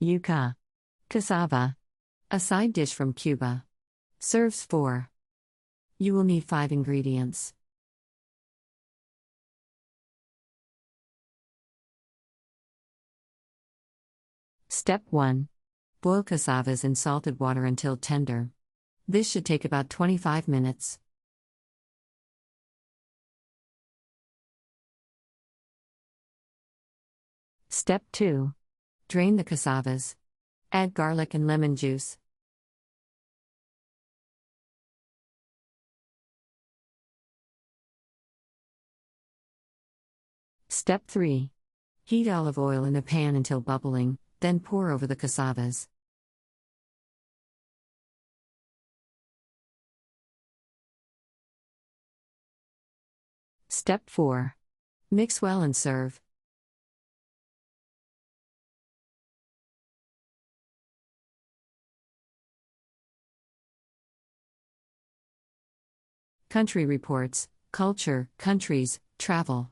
Yuca. Cassava. A side dish from Cuba. Serves 4. You will need 5 ingredients. Step 1. Boil cassavas in salted water until tender. This should take about 25 minutes. Step 2. Drain the cassavas. Add garlic and lemon juice. Step 3. Heat olive oil in a pan until bubbling, then pour over the cassavas. Step 4. Mix well and serve. Country Reports, Culture, Countries, Travel.